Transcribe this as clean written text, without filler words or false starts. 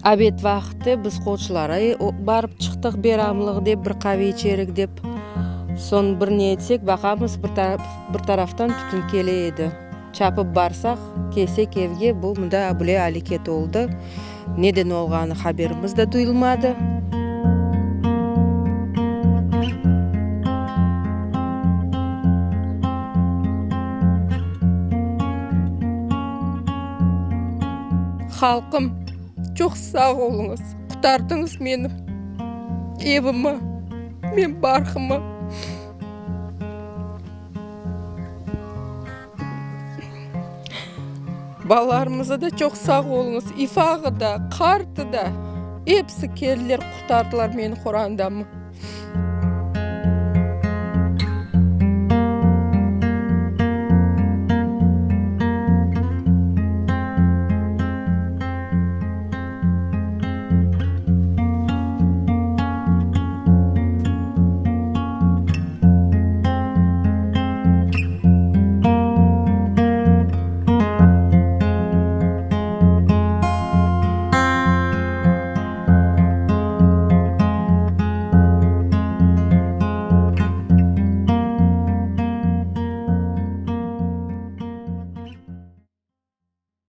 Обед вақыты біз қолшылары барып шықтық берамлығы деп бір қаве içerik деп. Сон бір не етсек бақамыз бір тарафтан түтін келеді. Чапып барсақ, келсек евге бұл мұнда бүле аликет олды. Неден олғаны хаберіміз де дұйылмады. Халқым, çok sağ olunuz. Kurtardınız beni. Evimi, men barkımı. Balalarımıza da çok sağ olunuz. İfağı da, kartı da. Hepsi keldiler, kurtardılar beni Kur'an'dan mı?